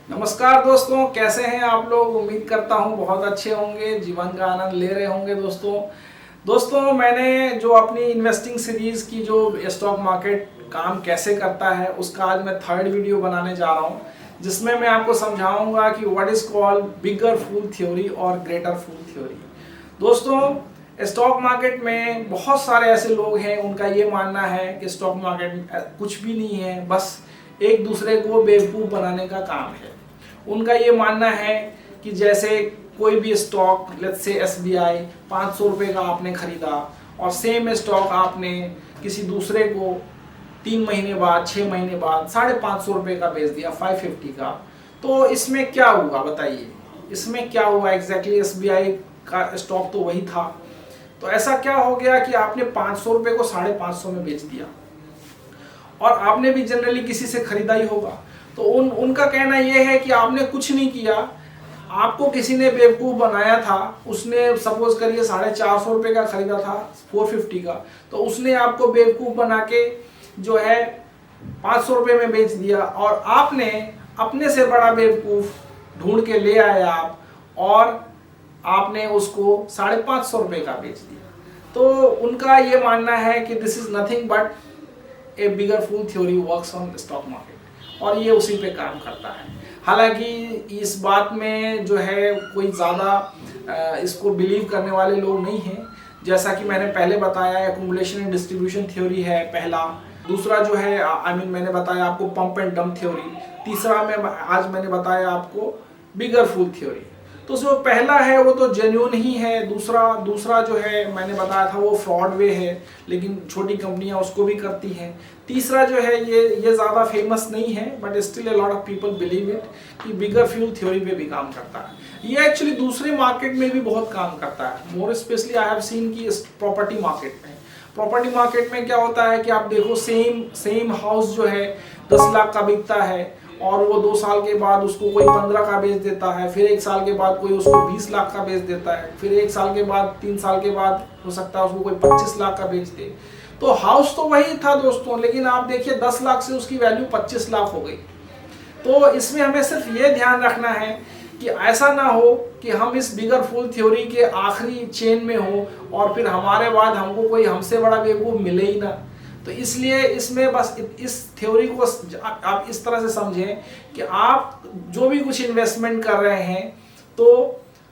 नमस्कार दोस्तों, कैसे हैं आप लोग। उम्मीद करता हूं बहुत अच्छे होंगे, जीवन का आनंद ले रहे होंगे। दोस्तों मैंने जो अपनी इन्वेस्टिंग सीरीज की जो स्टॉक मार्केट काम कैसे करता है उसका आज मैं थर्ड वीडियो बनाने जा रहा हूं, जिसमें मैं आपको समझाऊंगा कि what is called bigger fool theory और ग्रेटर फूल थ्योरी। दोस्तों, स्टॉक मार्केट में बहुत सारे ऐसे लोग हैं, उनका ये मानना है कि स्टॉक मार्केट में कुछ भी नहीं है, बस एक दूसरे को बेवकूफ़ बनाने का काम है। उनका ये मानना है कि जैसे कोई भी स्टॉक, लेट्स से SBI 500 रुपये का आपने खरीदा और सेम स्टॉक आपने किसी दूसरे को 3 महीने बाद, 6 महीने बाद 550 रुपये का बेच दिया, 550 का, तो इसमें क्या हुआ बताइए। इसमें क्या हुआ एग्जैक्टली, SBI का स्टॉक तो वही था, तो ऐसा क्या हो गया कि आपने 500 रुपये को 550 में बेच दिया और आपने भी जनरली किसी से खरीदा ही होगा। तो उनका कहना यह है कि आपने कुछ नहीं किया, आपको किसी ने बेवकूफ़ बनाया था। उसने सपोज करिए 450 रुपये का खरीदा था 450 का, तो उसने आपको बेवकूफ़ बना के जो है 500 रुपये में बेच दिया और आपने अपने से बड़ा बेवकूफ़ ढूंढ के ले आए आप और आपने उसको 550 रुपये का बेच दिया। तो उनका ये मानना है कि this is nothing but a bigger fool theory works on stock market, और ये उसी पे काम करता है। हालांकि इस बात में जो है कोई ज़्यादा इसको बिलीव करने वाले लोग नहीं हैं। जैसा कि मैंने पहले बताया, एक्यूमुलेशन एंड डिस्ट्रीब्यूशन थ्योरी है पहला। दूसरा जो है मैंने बताया आपको पंप एंड डंप थ्योरी। तीसरा आज मैंने बताया आपको बिगर फूल थ्योरी। तो जो पहला है वो तो जेन्युइन ही है। दूसरा जो है मैंने बताया था वो फ्रॉड वे है, लेकिन छोटी कंपनियां उसको भी करती हैं। तीसरा जो है ये ज़्यादा फेमस नहीं है, but still a lot of people believe it, कि बिगर फ्यूल थ्योरी पे भी काम करता है। ये एक्चुअली दूसरे मार्केट में भी बहुत काम करता है। मोर स्पेशली आई हैव सीन की प्रॉपर्टी मार्केट में क्या होता है कि आप देखो, सेम हाउस जो है 10 लाख का बिकता है और वो 2 साल के बाद उसको कोई 15 का बेच देता है, फिर 1 साल के बाद कोई उसको 20 लाख का बेच देता है, फिर 1 साल के बाद, 3 साल के बाद हो सकता है उसको कोई 25 लाख का बेच दे। तो हाउस तो वही था दोस्तों, लेकिन आप देखिए 10 लाख से उसकी वैल्यू 25 लाख हो गई। तो इसमें हमें सिर्फ ये ध्यान रखना है कि ऐसा ना हो कि हम इस बिगर फूल थ्योरी के आखिरी चेन में हो और फिर हमारे बाद हमको कोई हमसे बड़ा बेवकूफ़ मिले ही ना। तो इसलिए इसमें बस इस थ्योरी को आप इस तरह से समझें कि आप जो भी कुछ इन्वेस्टमेंट कर रहे हैं तो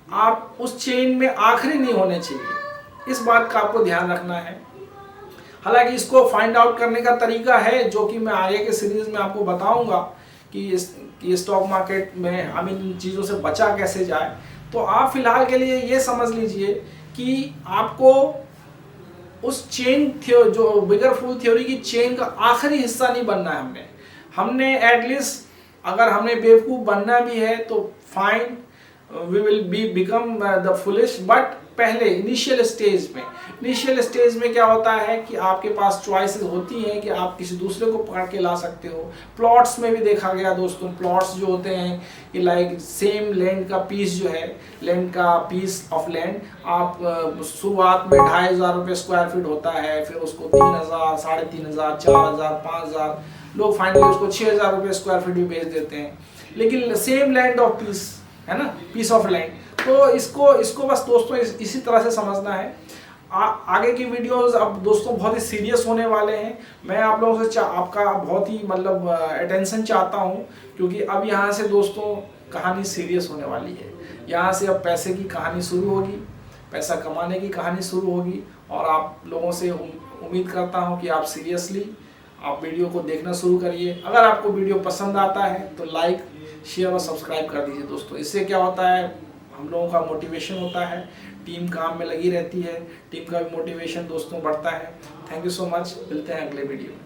आप उस चेन में आखिरी नहीं होने चाहिए। इस बात का आपको ध्यान रखना है। हालांकि इसको फाइंड आउट करने का तरीका है जो कि मैं आगे के सीरीज में आपको बताऊंगा कि स्टॉक मार्केट में हम इन चीज़ों से बचा कैसे जाए। तो आप फिलहाल के लिए ये समझ लीजिए कि आपको उस चेन जो बिगर फूल थ्योरी की चेन का आखिरी हिस्सा नहीं बनना है। हमने एटलीस्ट, अगर हमने बेवकूफ़ बनना भी है तो fine, we will become the foolish, but पहले इनिशियल स्टेज में क्या होता है कि आपके पास चॉइसेस होती हैं कि आप किसी दूसरे को पकड़ के ला सकते हो। प्लॉट्स में भी देखा गया दोस्तों, प्लॉट्स जो होते हैं कि लाइक सेम लैंड का पीस जो है, लैंड का पीस ऑफ लैंड, आप शुरुआत में 2500 रुपये स्क्वायर फीट होता है, फिर उसको 3000, 3500, 4000, 5000, लोग फाइनली उसको 6000 रुपये स्क्वायर फीट भी बेच देते हैं, लेकिन सेम लैंड ऑफ पीस है ना, पीस ऑफ लैंड। तो इसको बस दोस्तों इसी तरह से समझना है। आगे की वीडियोस अब दोस्तों बहुत ही सीरियस होने वाले हैं। मैं आप लोगों से आपका बहुत ही मतलब अटेंशन चाहता हूं, क्योंकि अब यहाँ से दोस्तों कहानी सीरियस होने वाली है। यहाँ से अब पैसे की कहानी शुरू होगी, पैसा कमाने की कहानी शुरू होगी, और आप लोगों से उम्मीद करता हूँ कि आप सीरियसली आप वीडियो को देखना शुरू करिए। अगर आपको वीडियो पसंद आता है तो लाइक, शेयर और सब्सक्राइब कर दीजिए दोस्तों। इससे क्या होता है, हम लोगों का मोटिवेशन होता है, टीम काम में लगी रहती है, टीम का भी मोटिवेशन दोस्तों बढ़ता है। थैंक यू सो मच, मिलते हैं अगले वीडियो में।